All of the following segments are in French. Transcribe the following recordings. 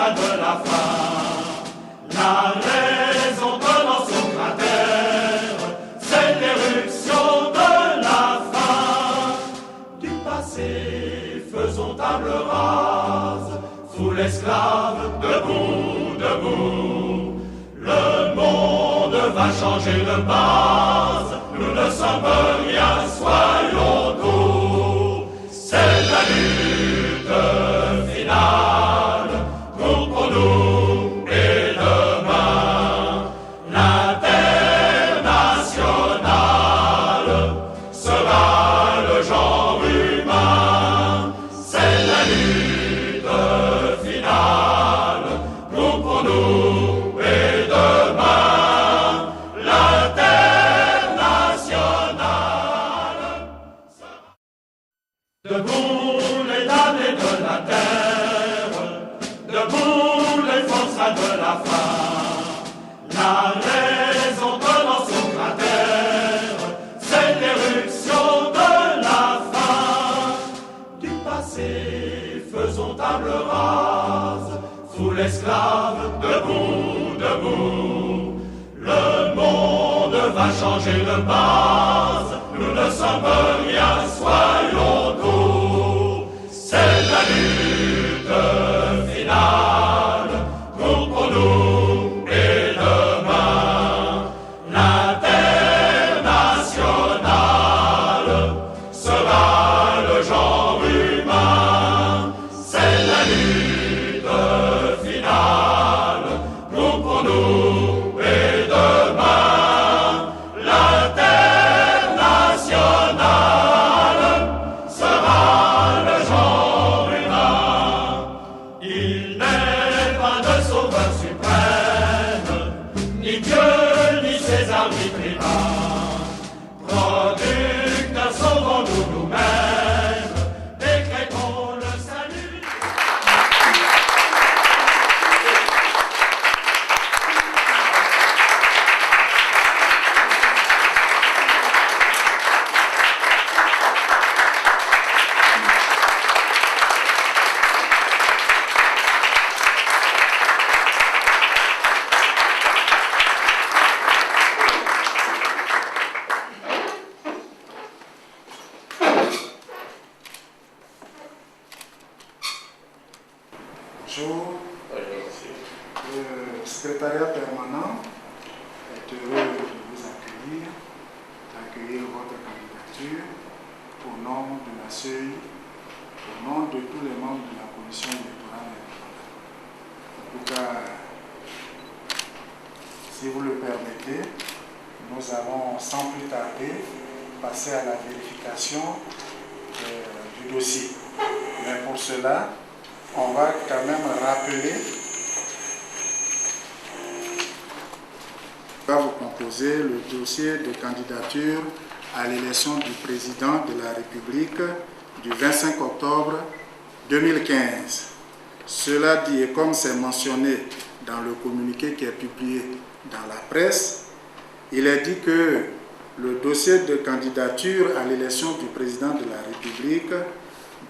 forçats de la faim. La raison dans son cratère, c'est l'éruption de la faim. Du passé, faisons table rase, foule esclave, debout, debout. Le monde va changer de base, nous ne sommes rien, soyons doux. C'est la lutte finale, nous pour nous et demain. L'international sera le genre humain. C'est la lutte finale, nous pour nous et demain. L'international sera... Debout les damnés de la terre, debout les forçats de la faim. La raison dans son cratère, c'est l'éruption de la faim. Du passé, faisons table rase, foule esclave, debout, debout. Le monde va changer de base, nous ne sommes rien, soyons doux. C'est la lutte finale, nous pour nous et demain. L'international sera le genre humain. C'est la lutte finale, nous pour nous et demain. L'international sera le genre humain. Il n'est pas de sauveur suprême, ni Dieu, ni ses arbitres. Producteurs, sauvons-nous nous-mêmes, décrétons le salut. Bonjour. Le secrétariat permanent est heureux de vous accueillir, d'accueillir votre candidature au nom de la CEI, au nom de tous les membres de la commission électorale indépendante. En tout cas, si vous le permettez, nous allons sans plus tarder passer à la vérification du dossier. Mais pour cela, on va quand même rappeler, on va vous composer le dossier de candidature à l'élection du président de la République du 25 octobre 2015. Cela dit, et comme c'est mentionné dans le communiqué qui est publié dans la presse, il est dit que le dossier de candidature à l'élection du président de la République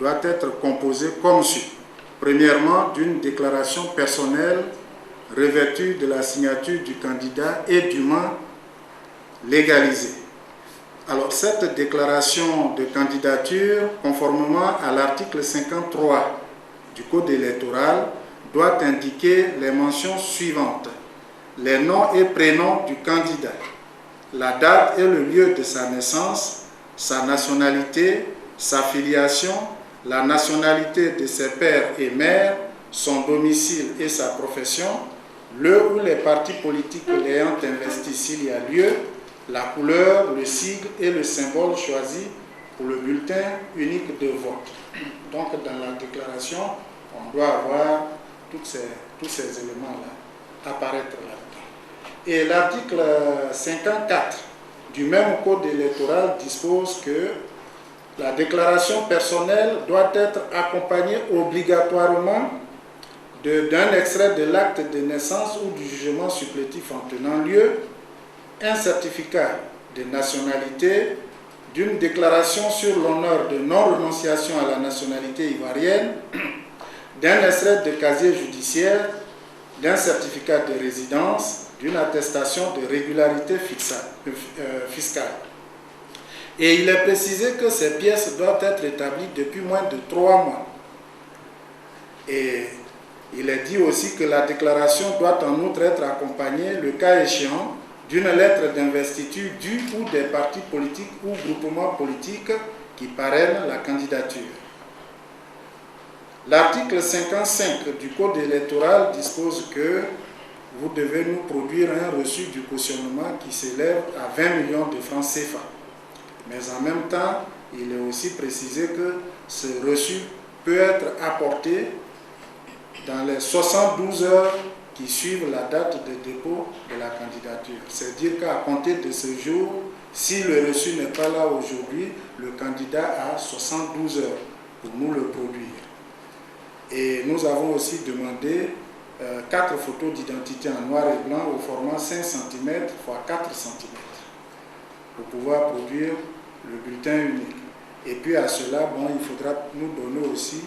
doit être composé comme suit. Premièrement, d'une déclaration personnelle revêtue de la signature du candidat et dûment légalisée. Alors, cette déclaration de candidature, conformément à l'article 53 du Code électoral, doit indiquer les mentions suivantes. Les noms et prénoms du candidat, la date et le lieu de sa naissance, sa nationalité, sa filiation, la nationalité de ses pères et mères, son domicile et sa profession, le ou les partis politiques l'ayant investi s'il y a lieu, la couleur, le sigle et le symbole choisi pour le bulletin unique de vote. Donc dans la déclaration, on doit avoir tous ces éléments-là apparaître là-dedans. Et l'article 54 du même code électoral dispose que la déclaration personnelle doit être accompagnée obligatoirement d'un extrait de l'acte de naissance ou du jugement supplétif en tenant lieu, un certificat de nationalité, d'une déclaration sur l'honneur de non-renonciation à la nationalité ivoirienne, d'un extrait de casier judiciaire, d'un certificat de résidence, d'une attestation de régularité fiscale. Et il est précisé que ces pièces doivent être établies depuis moins de 3 mois. Et il est dit aussi que la déclaration doit en outre être accompagnée, le cas échéant, d'une lettre d'investiture du ou des partis politiques ou groupements politiques qui parrainent la candidature. L'article 55 du Code électoral dispose que vous devez nous produire un reçu du cautionnement qui s'élève à 20 millions de francs CFA. Mais en même temps, il est aussi précisé que ce reçu peut être apporté dans les 72 heures qui suivent la date de dépôt de la candidature. C'est-à-dire qu'à compter de ce jour, si le reçu n'est pas là aujourd'hui, le candidat a 72 heures pour nous le produire. Et nous avons aussi demandé 4 photos d'identité en noir et blanc au format 5 cm x 4 cm pour pouvoir produire le bulletin unique. Et puis à cela, bon, il faudra nous donner aussi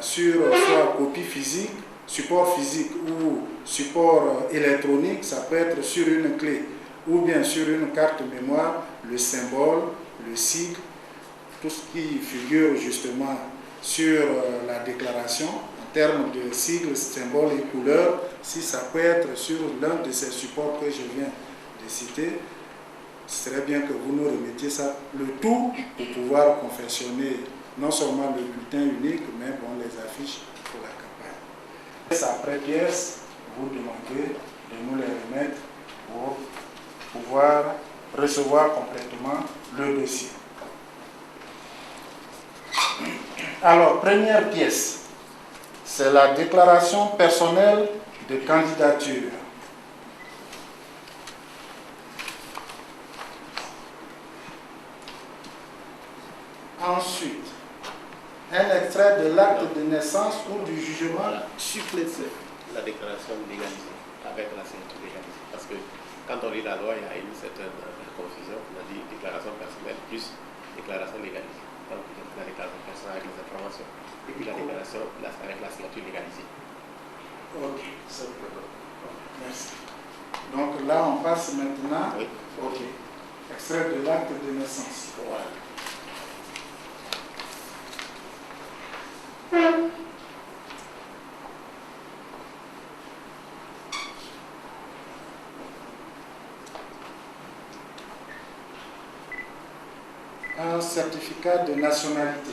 sur soit copie physique, support physique ou support électronique, ça peut être sur une clé ou bien sur une carte mémoire, le symbole, le sigle, tout ce qui figure justement sur la déclaration en termes de sigles, symboles et couleurs, si ça peut être sur l'un de ces supports que je viens de citer, ce serait bien que vous nous remettiez ça, le tout pour pouvoir confectionner non seulement le bulletin unique, mais bon, les affiches pour la campagne. Pièce après pièce, vous demandez de nous les remettre pour pouvoir recevoir complètement le dossier. Alors, première pièce, c'est la déclaration personnelle de candidature. Ensuite, un extrait de l'acte de naissance ou du jugement supplétif. La déclaration légalisée, avec la signature légalisée. Parce que quand on lit la loi, il y a une certaine confusion. On a dit déclaration personnelle plus déclaration légalisée. Donc, la déclaration personnelle avec les informations. Et puis la déclaration avec la signature légalisée. Ok, c'est bon. Merci. Donc là, on passe maintenant. Oui. Ok. Extrait de l'acte de naissance. Voilà. Un certificat de nationalité.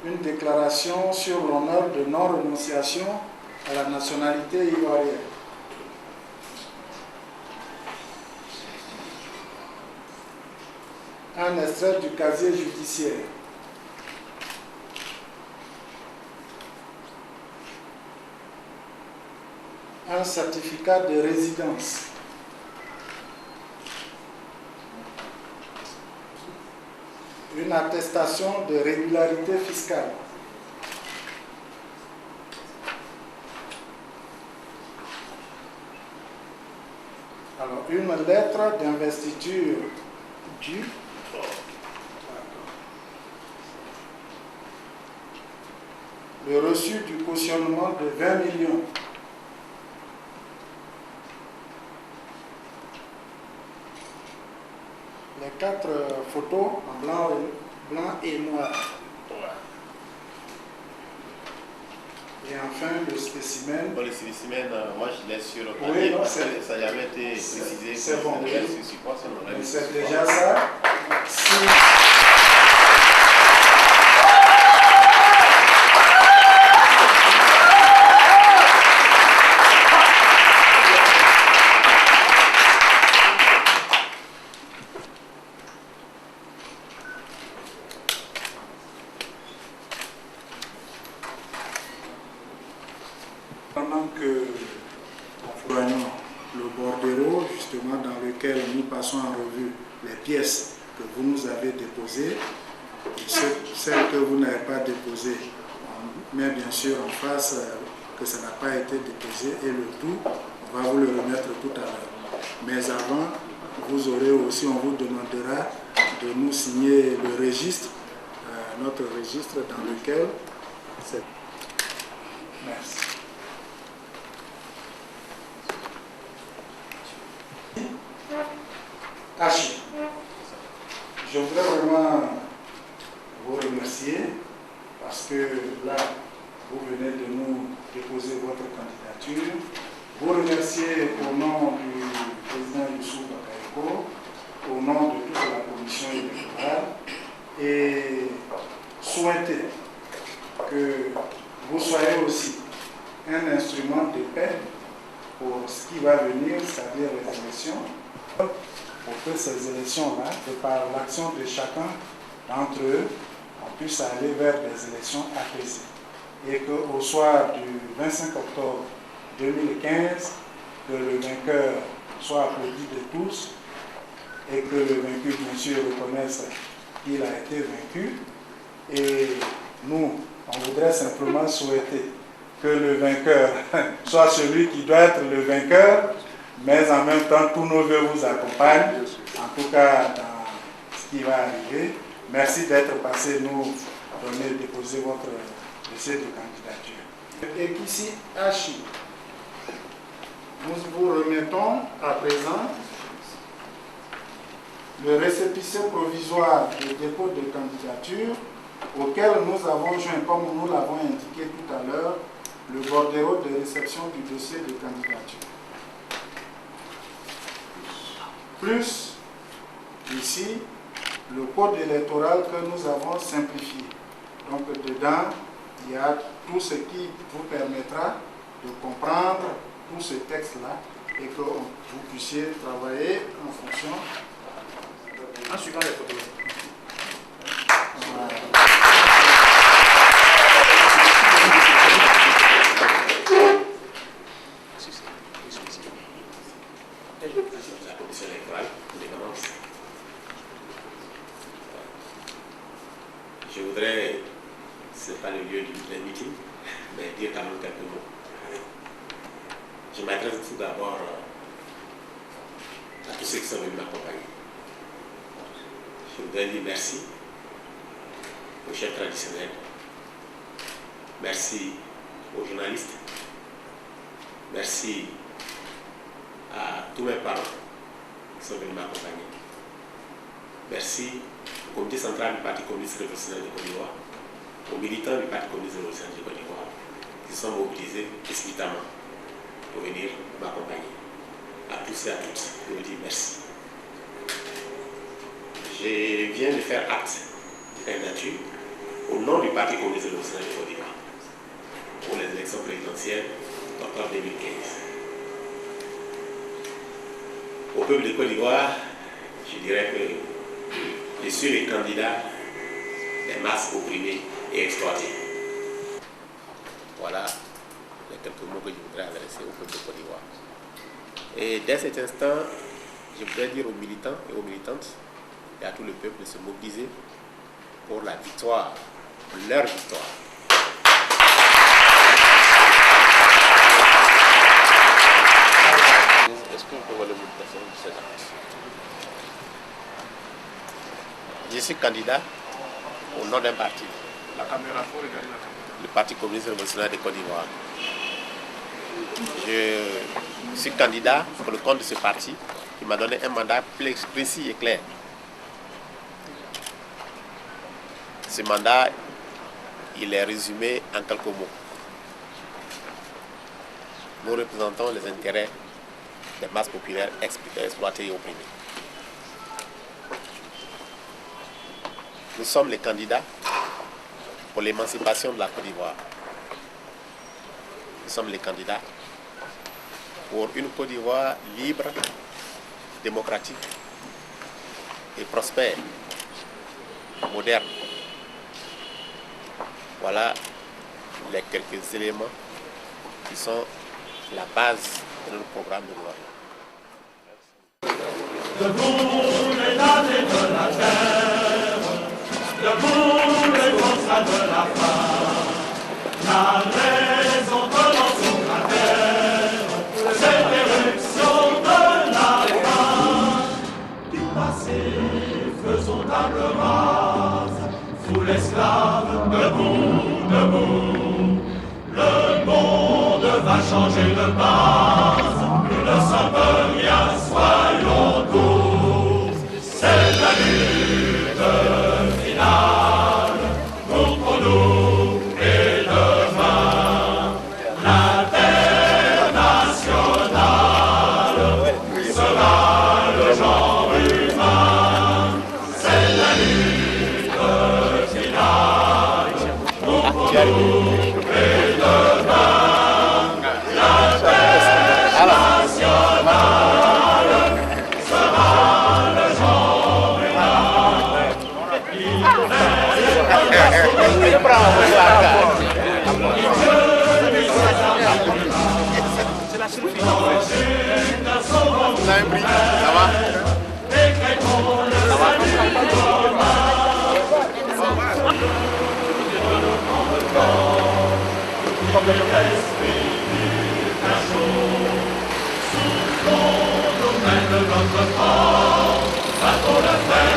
Une déclaration sur l'honneur de non-renonciation à la nationalité ivoirienne. Un extrait du casier judiciaire. Un certificat de résidence. Une attestation de régularité fiscale. Alors, une lettre d'investiture du le reçu du cautionnement de 20 millions. Les 4 photos en blanc et noir. Et enfin, le spécimen. Bon, le spécimen, moi je laisse sur le Oui, papier non, parce que ça n'a jamais été précisé. C'est bon. Sur support, sinon on a vu C'est sur déjà support. ça. Si pendant que nous voyons le bordereau, justement, dans lequel nous passons en revue les pièces que vous nous avez déposées, et celles que vous n'avez pas déposées, on met bien sûr en face que ça n'a pas été déposé, et le tout, on va vous le remettre tout à l'heure. Mais avant, vous aurez aussi, on vous demandera de nous signer le registre, notre registre dans lequel c'est. Merci. Hachi, je voudrais vraiment vous remercier parce que là, vous venez de nous déposer votre candidature. Vous remercier au nom du président Youssou Bakayoko, au nom de toute la commission électorale et souhaiter que vous soyez aussi un instrument de paix pour ce qui va venir, c'est-à-dire les élections, pour que ces élections-là, de par l'action de chacun d'entre eux, on puisse aller vers des élections apaisées. Et qu'au soir du 25 octobre 2015, que le vainqueur soit applaudi de tous et que le vaincu, bien sûr, reconnaisse qu'il a été vaincu. Et nous, on voudrait simplement souhaiter que le vainqueur soit celui qui doit être le vainqueur, mais en même temps, tous nos vœux vous accompagnent, en tout cas dans ce qui va arriver. Merci d'être passé nous donner, déposer votre dossier de candidature. Et qu'ici, Hachi, nous vous remettons à présent le récépissé provisoire de dépôt de candidature auquel nous avons joint, comme nous l'avons indiqué tout à l'heure, le bordereau de réception du dossier de candidature. Plus, ici, le code électoral que nous avons simplifié. Donc, dedans, il y a tout ce qui vous permettra de comprendre tout ce texte-là et que vous puissiez travailler en fonction. En suivant les photos. Voilà. Je voudrais, ce n'est pas le lieu du meeting, mais dire quand même quelques mots. Je m'adresse tout d'abord à tous ceux qui sont venus m'accompagner. Je voudrais dire merci aux chefs traditionnels, merci aux journalistes, merci à tous mes parents qui sont venus m'accompagner. Merci au comité central du Parti communiste révolutionnaire de Côte d'Ivoire, aux militants du Parti communiste révolutionnaire de Côte d'Ivoire qui sont mobilisés précipitamment pour venir m'accompagner. À tous et à toutes, je vous dis merci. Je viens de faire acte de candidature au nom du Parti communiste révolutionnaire de Côte d'Ivoire pour les élections présidentielles d'octobre 2015. Au peuple de Côte d'Ivoire, je dirais que je suis le candidat des masses opprimées et exploitées. Voilà les quelques mots que je voudrais adresser au peuple de Côte d'Ivoire. Et dès cet instant, je voudrais dire aux militants et aux militantes et à tout le peuple de se mobiliser pour la victoire, pour leur victoire. Est-ce que vous pouvez le motivation de cet acte? Je suis candidat au nom d'un parti. La caméra, faut regarder la caméra. Le Parti communiste révolutionnaire de Côte d'Ivoire. Je suis candidat pour le compte de ce parti qui m'a donné un mandat précis et clair. Ce mandat, il est résumé en quelques mots. Nous représentons les intérêts des masses populaires exploitées et opprimées. Nous sommes les candidats pour l'émancipation de la Côte d'Ivoire. Nous sommes les candidats pour une Côte d'Ivoire libre, démocratique et prospère, moderne. Voilà les quelques éléments qui sont la base de notre programme de gouvernement. Debout les damnés de la terre, debout les forçats de la femme, la raison commence sur la terre, c'est l'éruption de la femme. va changer de base, que le saveur bien soyons tous. C'est la lutte finale, nous pour nous et demain. L'international sera le genre humain. C'est la lutte finale, nous pour nous et demain. Vous avez pris, ça va? Sous ton domaine de notre corps, bateau de fer.